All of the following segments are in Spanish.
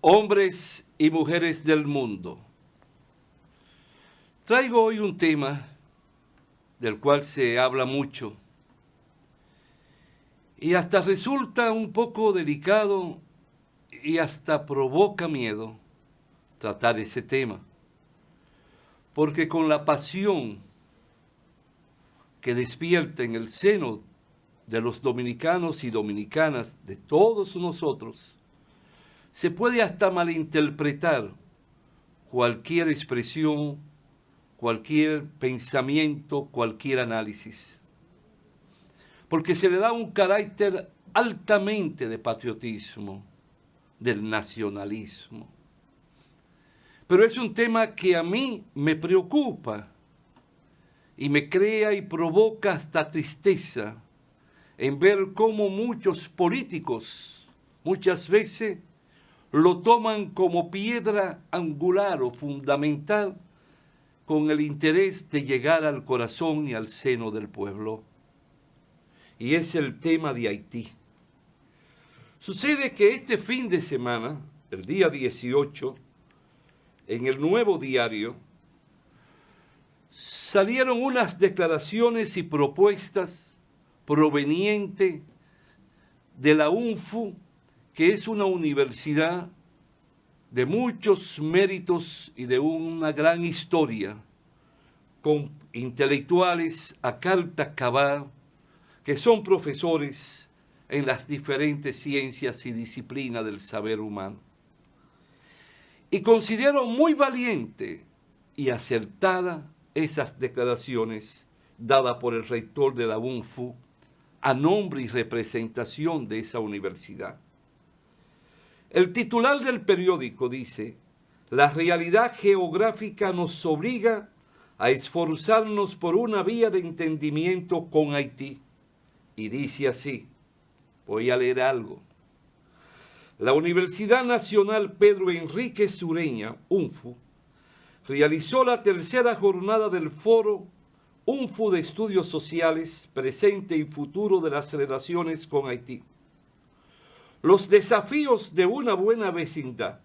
Hombres y mujeres del mundo. Traigo hoy un tema del cual se habla mucho y hasta resulta un poco delicado y hasta provoca miedo tratar ese tema, porque con la pasión que despierta en el seno de los dominicanos y dominicanas, de todos nosotros, se puede hasta malinterpretar cualquier expresión, cualquier pensamiento, cualquier análisis. Porque se le da un carácter altamente de patriotismo, del nacionalismo. Pero es un tema que a mí me preocupa y me crea y provoca hasta tristeza en ver cómo muchos políticos muchas veces lo toman como piedra angular o fundamental con el interés de llegar al corazón y al seno del pueblo. Y es el tema de Haití. Sucede que este fin de semana, el día 18, en el Nuevo Diario, salieron unas declaraciones y propuestas provenientes de la UNFU, que es una universidad de muchos méritos y de una gran historia, con intelectuales a carta cabal, que son profesores en las diferentes ciencias y disciplinas del saber humano. Y considero muy valiente y acertada esas declaraciones dadas por el rector de la UNFU a nombre y representación de esa universidad. El titular del periódico dice: la realidad geográfica nos obliga a esforzarnos por una vía de entendimiento con Haití. Y dice así, voy a leer algo. La Universidad Nacional Pedro Enríquez Ureña, UNFU, realizó la tercera jornada del foro UNFU de Estudios Sociales, Presente y Futuro de las Relaciones con Haití. Los desafíos de una buena vecindad,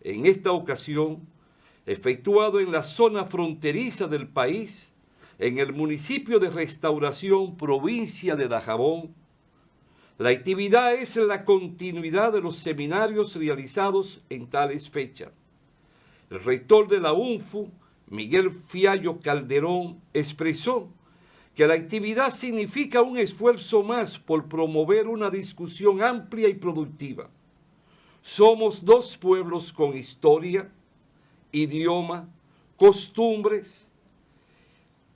en esta ocasión, efectuado en la zona fronteriza del país, en el municipio de Restauración, provincia de Dajabón. La actividad es la continuidad de los seminarios realizados en tales fechas. El rector de la UNFU, Miguel Fiallo Calderón, expresó que la actividad significa un esfuerzo más por promover una discusión amplia y productiva. Somos dos pueblos con historia, idioma, costumbres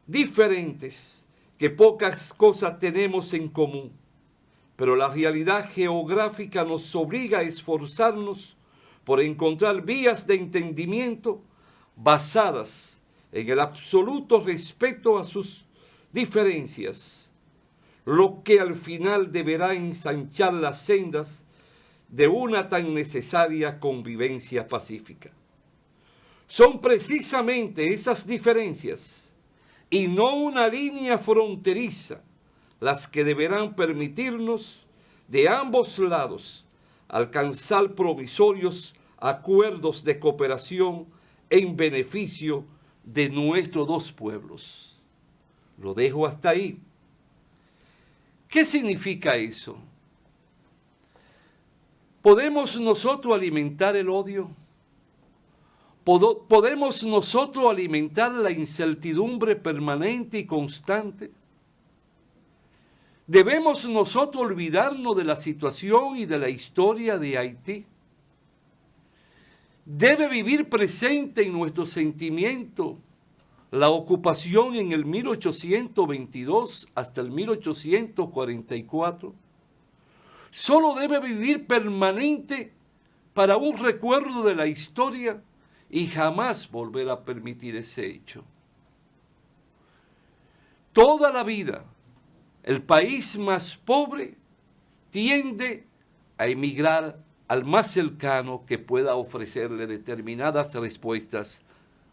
diferentes, que pocas cosas tenemos en común, pero la realidad geográfica nos obliga a esforzarnos por encontrar vías de entendimiento basadas en el absoluto respeto a sus diferencias, lo que al final deberá ensanchar las sendas de una tan necesaria convivencia pacífica. Son precisamente esas diferencias y no una línea fronteriza las que deberán permitirnos de ambos lados alcanzar provisorios acuerdos de cooperación en beneficio de nuestros dos pueblos. Lo dejo hasta ahí. ¿Qué significa eso? ¿Podemos nosotros alimentar el odio? ¿Podemos nosotros alimentar la incertidumbre permanente y constante? ¿Debemos nosotros olvidarnos de la situación y de la historia de Haití? ¿Debe vivir presente en nuestro sentimiento la ocupación en el 1822 hasta el 1844? ¿Solo debe vivir permanente para un recuerdo de la historia y jamás volver a permitir ese hecho? Toda la vida, el país más pobre tiende a emigrar al más cercano que pueda ofrecerle determinadas respuestas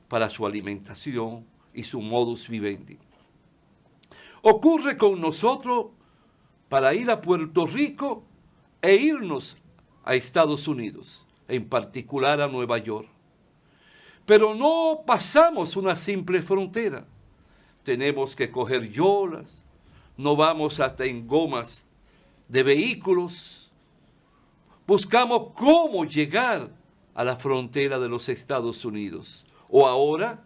para su alimentación y su modus vivendi. Ocurre con nosotros para ir a Puerto Rico e irnos a Estados Unidos. en particular a Nueva York. Pero no pasamos una simple frontera. Tenemos que coger yolas, no vamos hasta en gomas de vehículos. Buscamos cómo llegar a la frontera de los Estados Unidos. O ahora,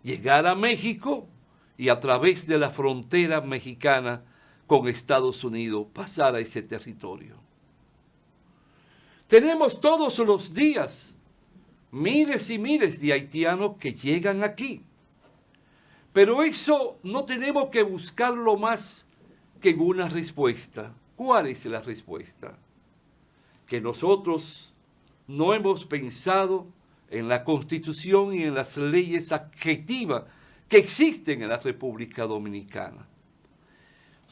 llegar a México y a través de la frontera mexicana con Estados Unidos, pasar a ese territorio. Tenemos todos los días miles y miles de haitianos que llegan aquí. Pero eso no tenemos que buscarlo más que en una respuesta. ¿Cuál es la respuesta? Que nosotros no hemos pensado en la Constitución y en las leyes adjetivas que existen en la República Dominicana.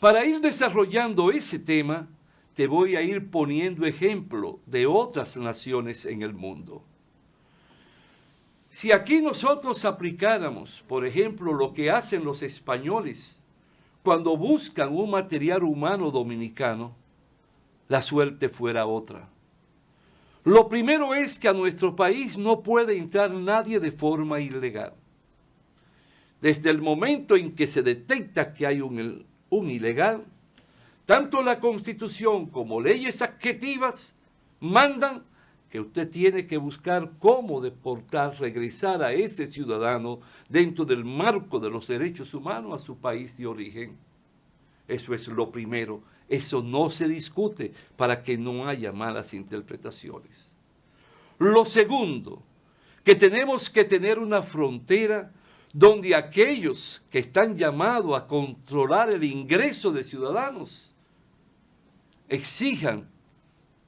Para ir desarrollando ese tema, te voy a ir poniendo ejemplo de otras naciones en el mundo. Si aquí nosotros aplicáramos, por ejemplo, lo que hacen los españoles cuando buscan un material humano dominicano, la suerte fuera otra. Lo primero es que a nuestro país no puede entrar nadie de forma ilegal. Desde el momento en que se detecta que hay un ilegal, tanto la Constitución como leyes adjetivas mandan que usted tiene que buscar cómo deportar, regresar a ese ciudadano dentro del marco de los derechos humanos a su país de origen. Eso es lo primero. Eso no se discute para que no haya malas interpretaciones. Lo segundo, que tenemos que tener una frontera donde aquellos que están llamados a controlar el ingreso de ciudadanos exijan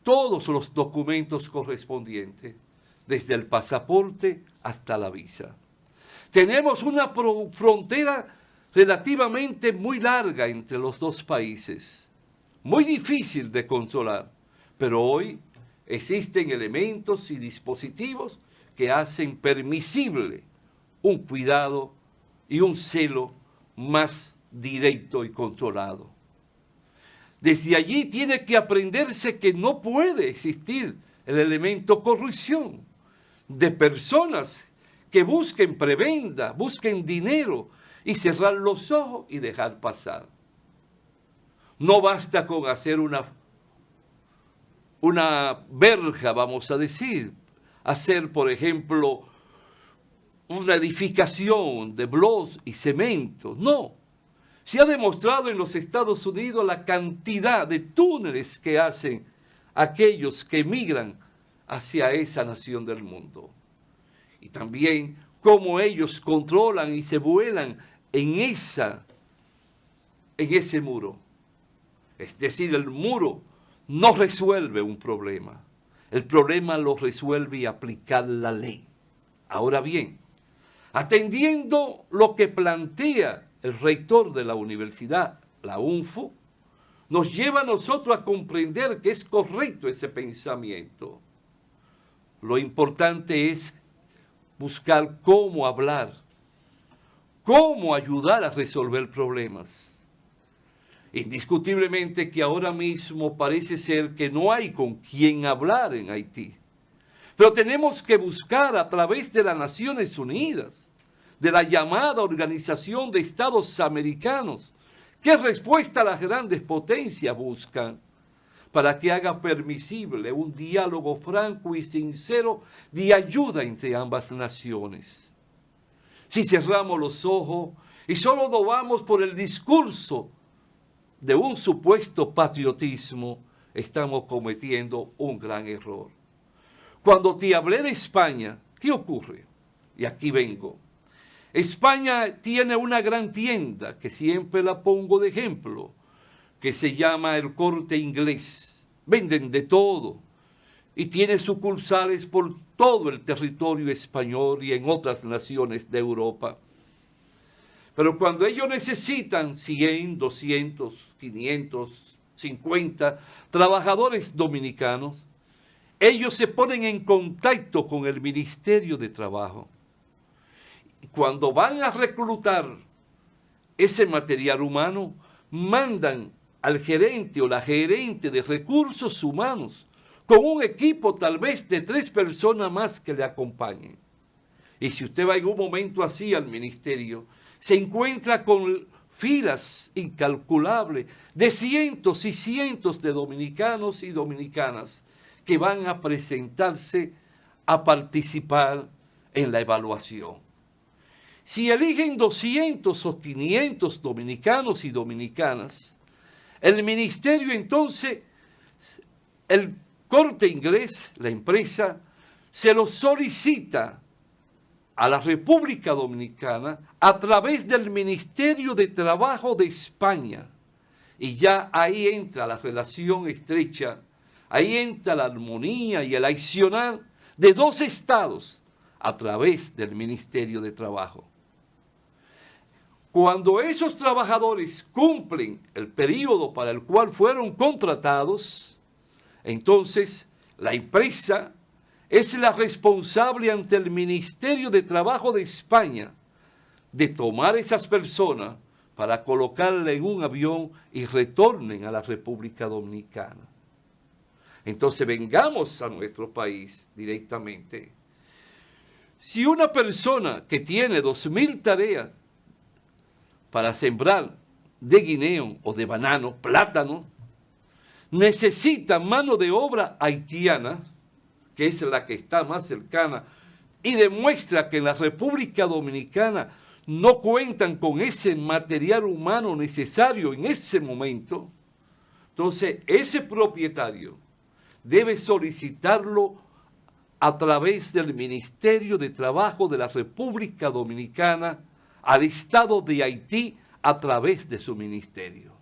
todos los documentos correspondientes, desde el pasaporte hasta la visa. Tenemos una frontera relativamente muy larga entre los dos países, muy difícil de controlar, pero hoy existen elementos y dispositivos que hacen permisible un cuidado y un celo más directo y controlado. Desde allí tiene que aprenderse que no puede existir el elemento corrupción de personas que busquen prebenda, busquen dinero y cerrar los ojos y dejar pasar. No basta con hacer una verja, vamos a decir, hacer, por ejemplo, una edificación de bloques y cemento. No. Se ha demostrado en los Estados Unidos la cantidad de túneles que hacen aquellos que emigran hacia esa nación del mundo. Y también cómo ellos controlan y se vuelan en ese muro. Es decir, el muro no resuelve un problema. El problema lo resuelve aplicar la ley. Ahora bien, atendiendo lo que plantea el rector de la universidad, la UNFU, nos lleva a nosotros a comprender que es correcto ese pensamiento. Lo importante es buscar cómo hablar, cómo ayudar a resolver problemas. Indiscutiblemente que ahora mismo parece ser que no hay con quién hablar en Haití. Pero tenemos que buscar a través de las Naciones Unidas, de la llamada Organización de Estados Americanos, qué respuesta las grandes potencias buscan para que haga permisible un diálogo franco y sincero de ayuda entre ambas naciones. Si cerramos los ojos y solo nos vamos por el discurso de un supuesto patriotismo, estamos cometiendo un gran error. Cuando te hablé de España, ¿qué ocurre? Y aquí vengo. España tiene una gran tienda, que siempre la pongo de ejemplo, que se llama El Corte Inglés. Venden de todo y tiene sucursales por todo el territorio español y en otras naciones de Europa. Pero cuando ellos necesitan 100, 200, 500, 50 trabajadores dominicanos, ellos se ponen en contacto con el Ministerio de Trabajo. Y cuando van a reclutar ese material humano, mandan al gerente o la gerente de recursos humanos con un equipo tal vez de 3 personas más que le acompañen. Y si usted va en un momento así al ministerio, se encuentra con filas incalculables de cientos y cientos de dominicanos y dominicanas que van a presentarse a participar en la evaluación. Si eligen 200 o 500 dominicanos y dominicanas, el ministerio entonces, el Corte Inglés, la empresa, se lo solicita a la República Dominicana a través del Ministerio de Trabajo de España. Y ya ahí entra la relación estrecha, ahí entra la armonía y el accionar de 2 estados a través del Ministerio de Trabajo. Cuando esos trabajadores cumplen el periodo para el cual fueron contratados, entonces la empresa es la responsable ante el Ministerio de Trabajo de España de tomar esas personas para colocarlas en un avión y retornen a la República Dominicana. Entonces vengamos a nuestro país directamente. Si una persona que tiene 2.000 tareas para sembrar de guineo o de banano, plátano, necesita mano de obra haitiana, que es la que está más cercana, y demuestra que en la República Dominicana no cuentan con ese material humano necesario en ese momento, entonces ese propietario debe solicitarlo a través del Ministerio de Trabajo de la República Dominicana al Estado de Haití a través de su ministerio.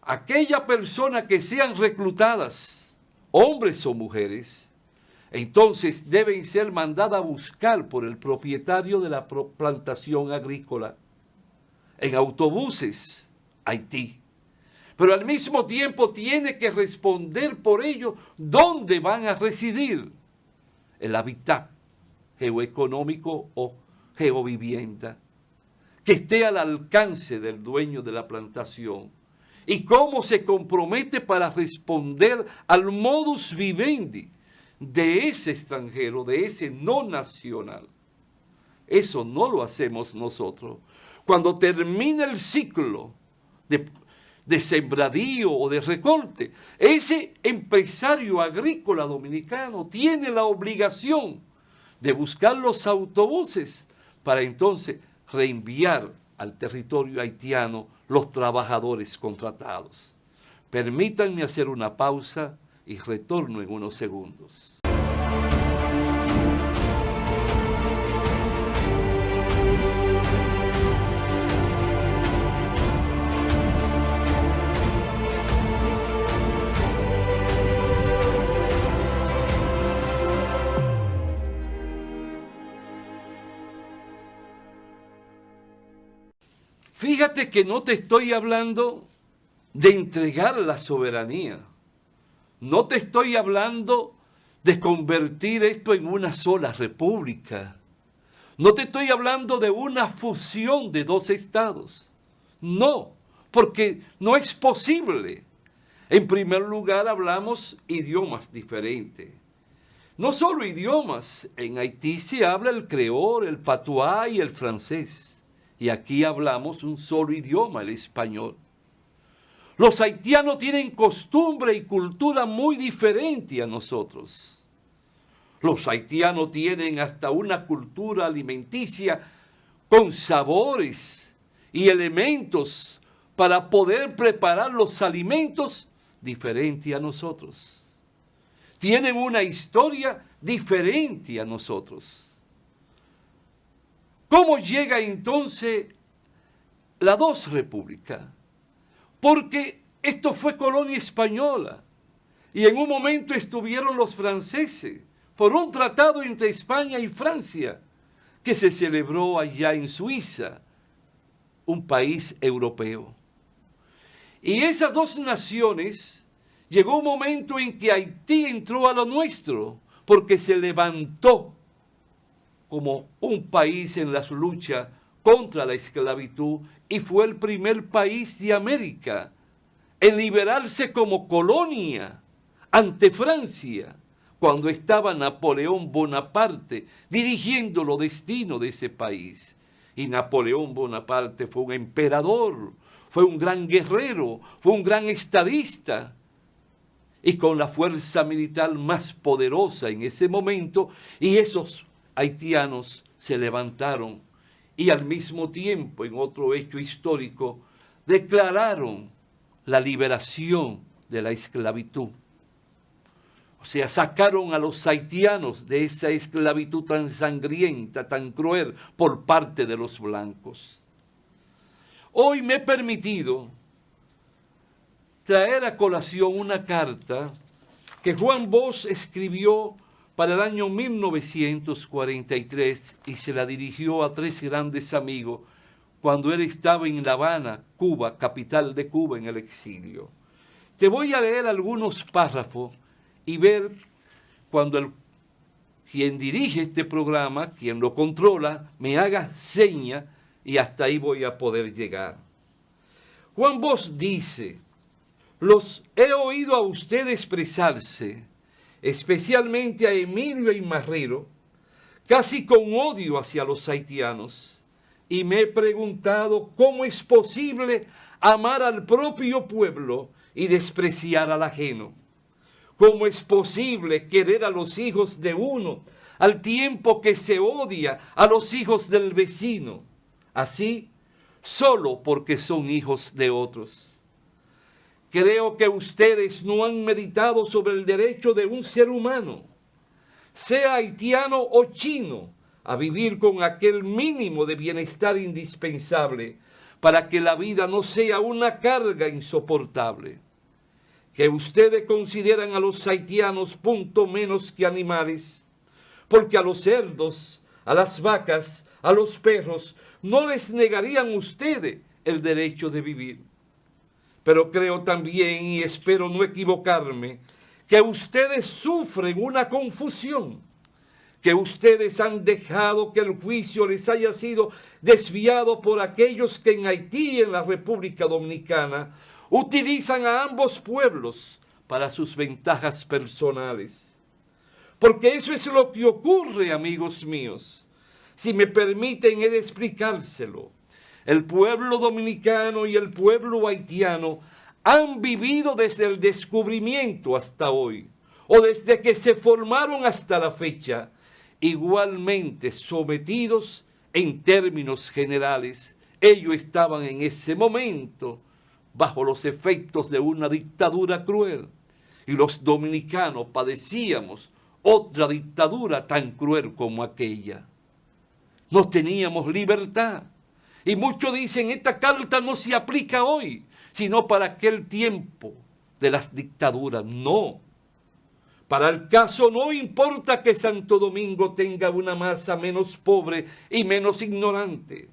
Aquella persona que sean reclutadas, hombres o mujeres, entonces deben ser mandadas a buscar por el propietario de la plantación agrícola en autobuses a Haití. Pero al mismo tiempo tiene que responder por ello dónde van a residir, el hábitat geoeconómico o geovivienda, que esté al alcance del dueño de la plantación, y cómo se compromete para responder al modus vivendi de ese extranjero, de ese no nacional. Eso no lo hacemos nosotros. Cuando termina el ciclo de sembradío o de recorte, ese empresario agrícola dominicano tiene la obligación de buscar los autobuses para entonces reenviar al territorio haitiano los trabajadores contratados. Permítanme hacer una pausa y retorno en unos segundos. Fíjate que no te estoy hablando de entregar la soberanía. No te estoy hablando de convertir esto en una sola república. No te estoy hablando de una fusión de 2 estados. No, porque no es posible. En primer lugar, hablamos idiomas diferentes. No solo idiomas, en Haití se habla el creol, el patuá y el francés. Y aquí hablamos un solo idioma, el español. Los haitianos tienen costumbre y cultura muy diferente a nosotros. Los haitianos tienen hasta una cultura alimenticia con sabores y elementos para poder preparar los alimentos diferente a nosotros. Tienen una historia diferente a nosotros. ¿Cómo llega entonces la 2 repúblicas? Porque esto fue colonia española y en un momento estuvieron los franceses por un tratado entre España y Francia que se celebró allá en Suiza, un país europeo. Y esas 2 naciones, llegó un momento en que Haití entró a lo nuestro porque se levantó como un país en las luchas contra la esclavitud y fue el primer país de América en liberarse como colonia ante Francia, cuando estaba Napoleón Bonaparte dirigiendo los destinos de ese país. Y Napoleón Bonaparte fue un emperador, fue un gran guerrero, fue un gran estadista, y con la fuerza militar más poderosa en ese momento, y esos haitianos se levantaron y al mismo tiempo, en otro hecho histórico, declararon la liberación de la esclavitud. O sea, sacaron a los haitianos de esa esclavitud tan sangrienta, tan cruel por parte de los blancos. Hoy me he permitido traer a colación una carta que Juan Bosch escribió para el año 1943 y se la dirigió a 3 grandes amigos cuando él estaba en La Habana, Cuba, capital de Cuba, en el exilio. Te voy a leer algunos párrafos y ver cuando quien dirige este programa, quien lo controla, me haga seña y hasta ahí voy a poder llegar. Juan Bosch dice: los he oído a usted expresarse, especialmente a Emilio Marrero, casi con odio hacia los haitianos, y me he preguntado cómo es posible amar al propio pueblo y despreciar al ajeno. ¿Cómo es posible querer a los hijos de uno al tiempo que se odia a los hijos del vecino? Así, solo porque son hijos de otros. Creo que ustedes no han meditado sobre el derecho de un ser humano, sea haitiano o chino, a vivir con aquel mínimo de bienestar indispensable para que la vida no sea una carga insoportable. Que ustedes consideran a los haitianos punto menos que animales, porque a los cerdos, a las vacas, a los perros, no les negarían ustedes el derecho de vivir. Pero creo también, y espero no equivocarme, que ustedes sufren una confusión, que ustedes han dejado que el juicio les haya sido desviado por aquellos que en Haití y en la República Dominicana utilizan a ambos pueblos para sus ventajas personales. Porque eso es lo que ocurre, amigos míos. Si me permiten, he de explicárselo. El pueblo dominicano y el pueblo haitiano han vivido desde el descubrimiento hasta hoy, o desde que se formaron hasta la fecha, igualmente sometidos en términos generales. Ellos estaban en ese momento bajo los efectos de una dictadura cruel, y los dominicanos padecíamos otra dictadura tan cruel como aquella. No teníamos libertad, y muchos dicen, esta carta no se aplica hoy, sino para aquel tiempo de las dictaduras. No, para el caso no importa que Santo Domingo tenga una masa menos pobre y menos ignorante.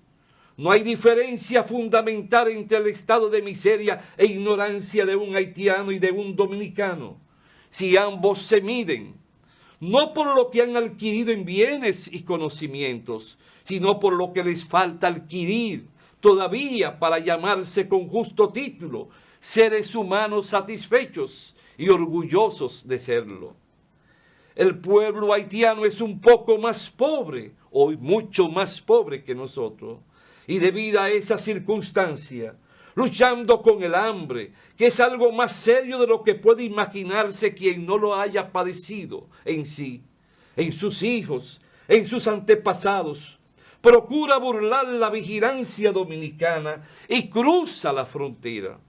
No hay diferencia fundamental entre el estado de miseria e ignorancia de un haitiano y de un dominicano, si ambos se miden, no por lo que han adquirido en bienes y conocimientos, sino por lo que les falta adquirir todavía para llamarse con justo título seres humanos satisfechos y orgullosos de serlo. El pueblo haitiano es un poco más pobre, hoy mucho más pobre que nosotros, y debido a esa circunstancia, luchando con el hambre, que es algo más serio de lo que puede imaginarse quien no lo haya padecido en sí, en sus hijos, en sus antepasados, procura burlar la vigilancia dominicana y cruza la frontera.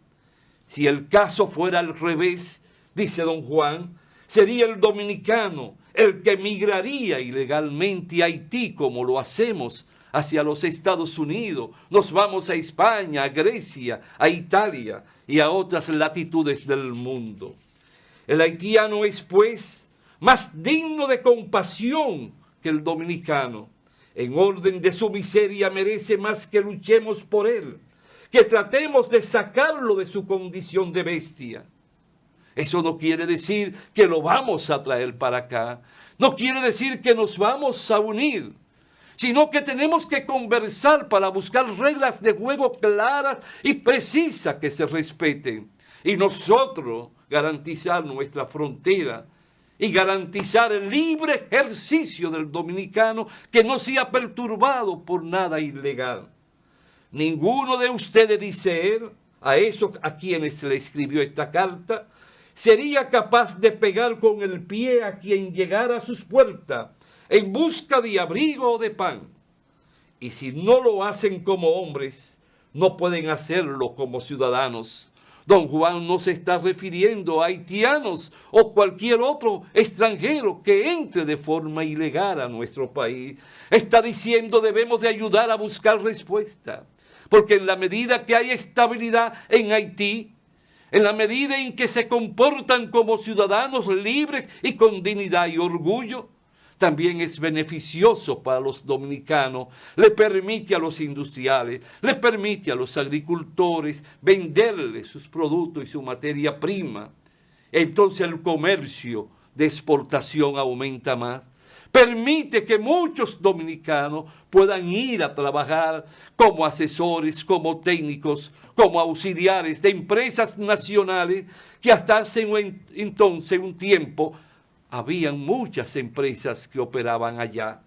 Si el caso fuera al revés, dice don Juan, sería el dominicano el que emigraría ilegalmente a Haití, como lo hacemos hacia los Estados Unidos. Nos vamos a España, a Grecia, a Italia y a otras latitudes del mundo. El haitiano es, pues, más digno de compasión que el dominicano. En orden de su miseria merece más que luchemos por él, que tratemos de sacarlo de su condición de bestia. Eso no quiere decir que lo vamos a traer para acá, no quiere decir que nos vamos a unir, sino que tenemos que conversar para buscar reglas de juego claras y precisas que se respeten. Y nosotros, garantizar nuestra frontera y garantizar el libre ejercicio del dominicano que no sea perturbado por nada ilegal. Ninguno de ustedes, dice él, a esos a quienes le escribió esta carta, sería capaz de pegar con el pie a quien llegara a sus puertas en busca de abrigo o de pan. Y si no lo hacen como hombres, no pueden hacerlo como ciudadanos. Don Juan no se está refiriendo a haitianos o cualquier otro extranjero que entre de forma ilegal a nuestro país. Está diciendo debemos de ayudar a buscar respuesta. Porque en la medida que hay estabilidad en Haití, en la medida en que se comportan como ciudadanos libres y con dignidad y orgullo, también es beneficioso para los dominicanos, le permite a los industriales, le permite a los agricultores venderles sus productos y su materia prima. Entonces el comercio de exportación aumenta más. Permite que muchos dominicanos puedan ir a trabajar como asesores, como técnicos, como auxiliares de empresas nacionales que hasta hace un tiempo habían muchas empresas que operaban allá.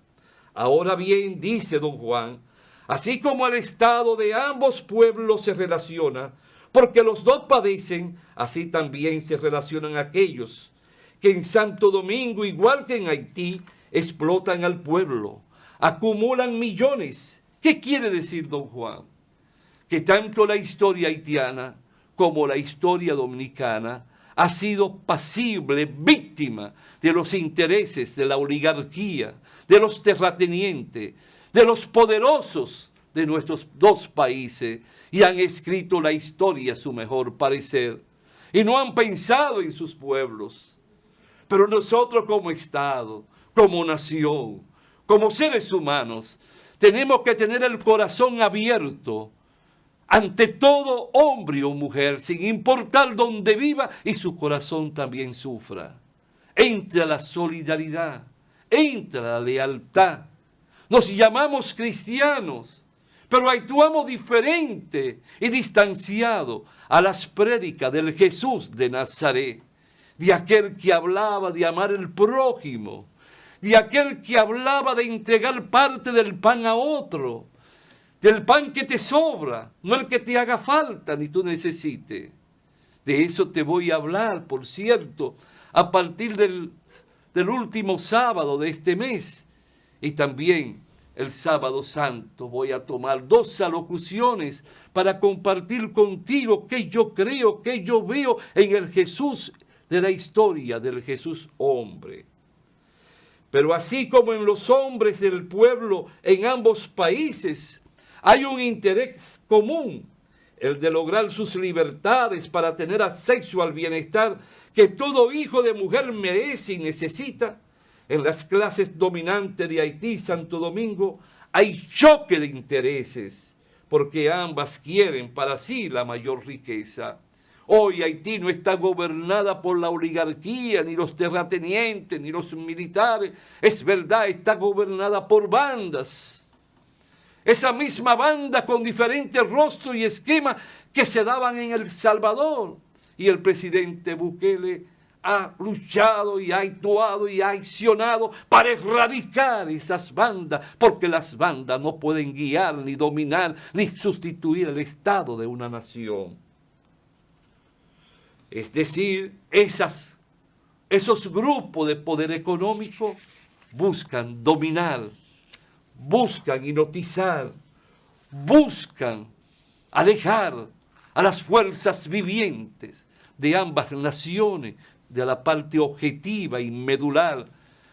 Ahora bien, dice don Juan, así como el estado de ambos pueblos se relaciona, porque los dos padecen, así también se relacionan aquellos que en Santo Domingo, igual que en Haití, explotan al pueblo, acumulan millones. ¿Qué quiere decir don Juan? Que tanto la historia haitiana como la historia dominicana ha sido pasible, víctima de los intereses de la oligarquía, de los terratenientes, de los poderosos de nuestros dos países, y han escrito la historia a su mejor parecer, y no han pensado en sus pueblos. Pero nosotros como Estado, como nación, como seres humanos, tenemos que tener el corazón abierto ante todo hombre o mujer, sin importar dónde viva y su corazón también sufra. Entra la solidaridad, entra la lealtad. Nos llamamos cristianos, pero actuamos diferente y distanciado a las prédicas del Jesús de Nazaret, de aquel que hablaba de amar al prójimo, de aquel que hablaba de entregar parte del pan a otro, del pan que te sobra, no el que te haga falta ni tú necesites. De eso te voy a hablar, por cierto, a partir del último sábado de este mes. Y también el sábado santo voy a tomar 2 alocuciones para compartir contigo qué yo creo, qué yo veo en el Jesús de la historia, del Jesús hombre. Pero así como en los hombres del pueblo en ambos países, hay un interés común, el de lograr sus libertades para tener acceso al bienestar que todo hijo de mujer merece y necesita. En las clases dominantes de Haití y Santo Domingo hay choque de intereses, porque ambas quieren para sí la mayor riqueza. Hoy Haití no está gobernada por la oligarquía, ni los terratenientes, ni los militares. Es verdad, está gobernada por bandas. Esa misma banda con diferentes rostros y esquemas que se daban en El Salvador. Y el presidente Bukele ha luchado y ha actuado y ha accionado para erradicar esas bandas, porque las bandas no pueden guiar, ni dominar, ni sustituir el Estado de una nación. Es decir, esos grupos de poder económico buscan dominar, buscan hipnotizar, buscan alejar a las fuerzas vivientes de ambas naciones de la parte objetiva y medular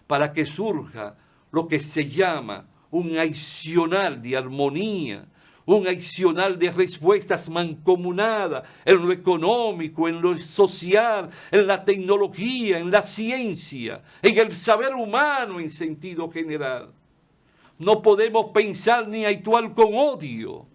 para que surja lo que se llama un accionar de armonía, un accionar de respuestas mancomunadas en lo económico, en lo social, en la tecnología, en la ciencia, en el saber humano en sentido general. No podemos pensar ni actuar con odio.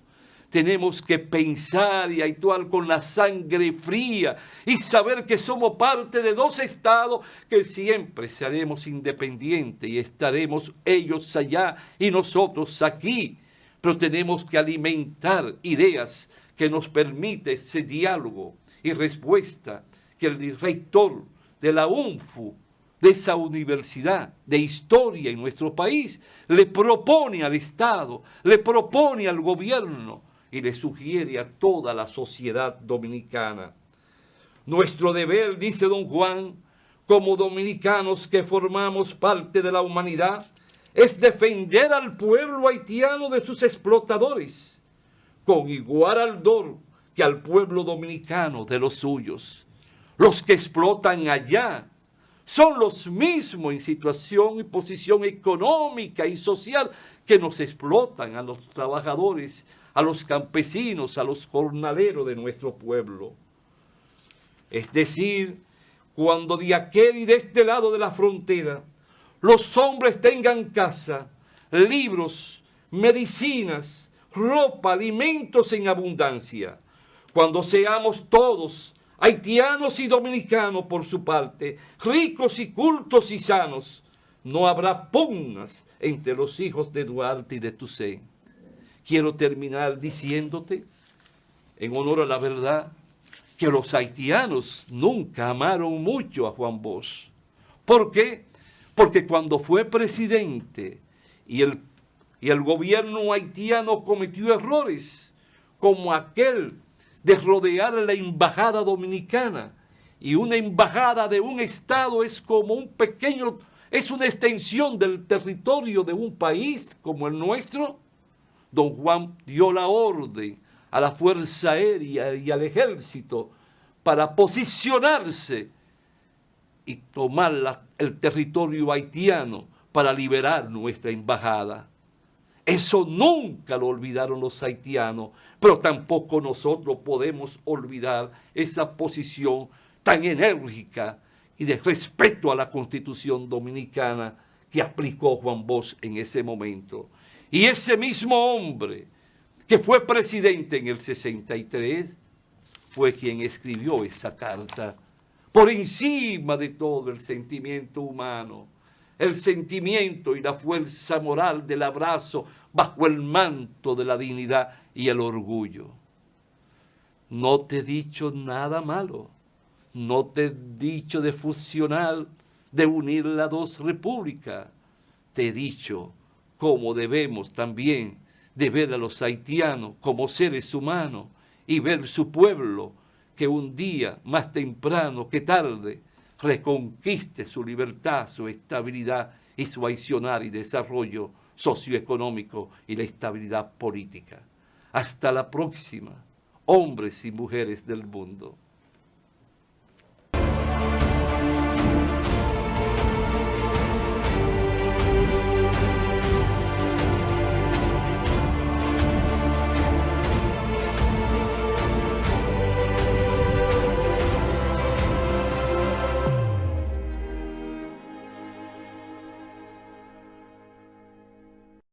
Tenemos que pensar y actuar con la sangre fría y saber que somos parte de 2 estados que siempre seremos independientes y estaremos ellos allá y nosotros aquí. Pero tenemos que alimentar ideas que nos permiten ese diálogo y respuesta que el rector de la UNFU, de esa universidad de historia en nuestro país, le propone al Estado, le propone al gobierno y le sugiere a toda la sociedad dominicana. Nuestro deber, dice don Juan, como dominicanos que formamos parte de la humanidad, es defender al pueblo haitiano de sus explotadores, con igual ardor que al pueblo dominicano de los suyos. Los que explotan allá son los mismos en situación y posición económica y social que nos explotan a los trabajadores, a los campesinos, a los jornaleros de nuestro pueblo. Es decir, cuando de aquel y de este lado de la frontera los hombres tengan casa, libros, medicinas, ropa, alimentos en abundancia, cuando seamos todos, haitianos y dominicanos por su parte, ricos y cultos y sanos, no habrá pugnas entre los hijos de Duarte y de Toussaint. Quiero terminar diciéndote, en honor a la verdad, que los haitianos nunca amaron mucho a Juan Bosch. ¿Por qué? Porque cuando fue presidente y el gobierno haitiano cometió errores, como aquel de rodear la embajada dominicana, y una embajada de un estado es como un pequeño, es una extensión del territorio de un país como el nuestro, don Juan dio la orden a la Fuerza Aérea y al Ejército para posicionarse y tomar el territorio haitiano para liberar nuestra embajada. Eso nunca lo olvidaron los haitianos, pero tampoco nosotros podemos olvidar esa posición tan enérgica y de respeto a la Constitución dominicana que aplicó Juan Bosch en ese momento. Y ese mismo hombre que fue presidente en el 63 fue quien escribió esa carta por encima de todo el sentimiento humano, el sentimiento y la fuerza moral del abrazo bajo el manto de la dignidad y el orgullo. No te he dicho nada malo, no te he dicho de fusionar, de unir las dos repúblicas. Te he dicho cómo debemos también de ver a los haitianos como seres humanos y ver su pueblo que un día, más temprano que tarde, reconquiste su libertad, su estabilidad y su accionar y desarrollo socioeconómico y la estabilidad política. Hasta la próxima, hombres y mujeres del mundo.